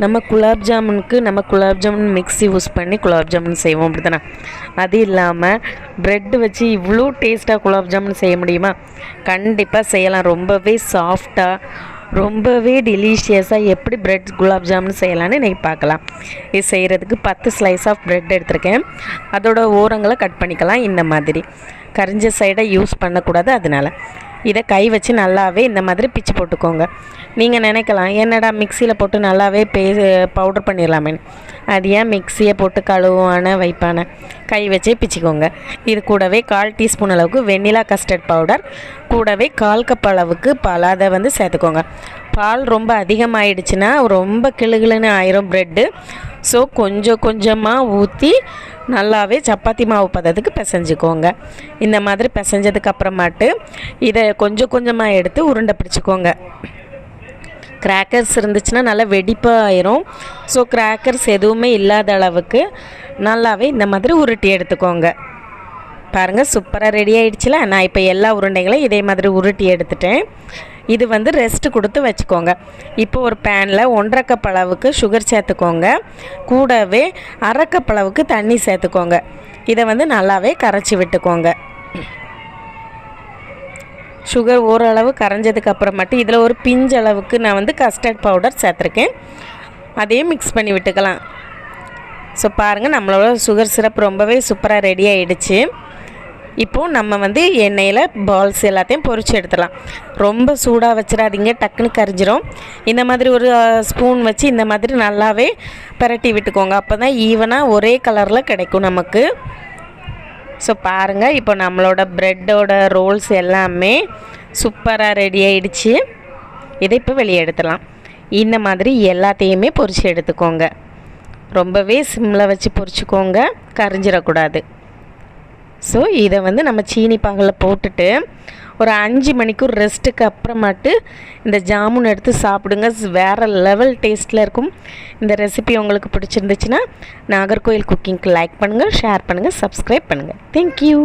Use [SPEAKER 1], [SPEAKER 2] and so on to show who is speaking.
[SPEAKER 1] நம்ம gulab ஜாமுனுக்கு gulab jamun mix use பண்ணி குலாப் ஜாமுன் செய்வோம், அப்படி தானே? அது இல்லாமல் ப்ரெட்டு வச்சு இவ்வளோ டேஸ்ட்டாக குலாப் ஜாமுன் செய்ய முடியுமா? கண்டிப்பாக செய்யலாம். ரொம்பவே சாஃப்டாக, ரொம்பவே டெலிஷியஸாக எப்படி ப்ரெட் குலாப் ஜாமுன் செய்யலான்னு இன்றைக்கி பார்க்கலாம். இது செய்கிறதுக்கு 10 ஸ்லைஸ் ஆஃப் ப்ரெட் எடுத்திருக்கேன். அதோட ஓரங்களை கட் பண்ணிக்கலாம். இந்த மாதிரி கரிஞ்ச சைடை யூஸ் பண்ணக்கூடாது. அதனால் இதை கை வச்சு நல்லாவே இந்த மாதிரி பிச்சு போட்டுக்கோங்க. நீங்கள் நினைக்கலாம், என்னடா மிக்சியில் போட்டு நல்லாவே பவுடர் பண்ணிடலாமேன்னு. அது ஏன் மிக்சியை போட்டு கழுவான வைப்பான, கை வச்சே பிச்சுக்கோங்க. இது கூடவே 1/4 டீஸ்பூன் அளவுக்கு வெண்ணிலா கஸ்டர்ட் பவுடர், கூடவே 1/4 கப் அளவுக்கு பால், அதை சேர்த்துக்கோங்க. பால் ரொம்ப அதிகமாகிடுச்சுன்னா ரொம்ப கிளுகிளுன்னு ஆயிரும் ப்ரெட்டு. ஸோ கொஞ்சம் கொஞ்சமாக ஊற்றி நல்லாவே சப்பாத்தி மாவு பதத்துக்கு பிசைஞ்சிக்கோங்க. இந்த மாதிரி பிசைஞ்சதுக்கு அப்புறமாட்டு இதை கொஞ்சம் கொஞ்சமாக எடுத்து உருண்டை பிடிச்சிக்கோங்க. கிராக்கர்ஸ் இருந்துச்சுன்னா நல்லா வெடிப்பாக ஆயிரும். ஸோ கிராக்கர்ஸ் எதுவுமே இல்லாத அளவுக்கு நல்லாவே இந்த மாதிரி உருட்டி எடுத்துக்கோங்க. பாருங்கள், சூப்பராக ரெடி ஆகிடுச்சுல. நான் இப்போ எல்லா உருண்டைகளையும் இதே மாதிரி உருட்டி எடுத்துட்டேன். இது ரெஸ்ட்டு கொடுத்து வச்சுக்கோங்க. இப்போ ஒரு பேனில் 1/2 கப் அளவுக்கு சுகர் சேர்த்துக்கோங்க. கூடவே 1/2 கப் அளவுக்கு தண்ணி சேர்த்துக்கோங்க. இதை நல்லாவே கரைச்சி விட்டுக்கோங்க. சுகர் ஓரளவு கரைஞ்சதுக்கு அப்புறமாட்டு இதில் ஒரு பிஞ்சு அளவுக்கு நான் கஸ்டர்ட் பவுடர் சேர்த்துருக்கேன். அதையும் மிக்ஸ் பண்ணி விட்டுக்கலாம். ஸோ பாருங்கள், நம்மளோட சுகர் சிரப் ரொம்பவே சூப்பராக ரெடி ஆகிடுச்சு. இப்போது நம்ம எண்ணெயில் பால்ஸ் எல்லாத்தையும் பொரிச்சு எடுத்துடலாம். ரொம்ப சூடாக வச்சிடாதீங்க, டக்குன்னு கரிஞ்சிரும். இந்த மாதிரி ஒரு ஸ்பூன் வச்சு இந்த மாதிரி நல்லாவே பரட்டி விட்டுக்கோங்க. அப்போ தான் ஈவனாக ஒரே கலரில் கிடைக்கும் நமக்கு. ஸோ பாருங்கள், இப்போ நம்மளோட ப்ரெட்டோட ரோல்ஸ் எல்லாமே சூப்பராக ரெடி ஆகிடுச்சு. இதை இப்போ வெளியே எடுத்துடலாம். இந்த மாதிரி எல்லாத்தையுமே பொரிச்சு எடுத்துக்கோங்க. ரொம்பவே சிம்மில் வச்சு பொரிச்சுக்கோங்க, கரிஞ்சிடக்கூடாது. ஸோ இதை நம்ம சீனி பாகில் போட்டுட்டு ஒரு 5 மணிக்கூர் ரெஸ்ட்டுக்கு அப்புறமாட்டு இந்த ஜாமுன் எடுத்து சாப்பிடுங்க. வேறு லெவல் டேஸ்ட்டில் இருக்கும். இந்த ரெசிபி உங்களுக்கு பிடிச்சிருந்துச்சுன்னா நாகர்கோயில் குக்கிங்க்கு லைக் பண்ணுங்கள், ஷேர் பண்ணுங்கள், சப்ஸ்கிரைப் பண்ணுங்கள். தேங்க்யூ.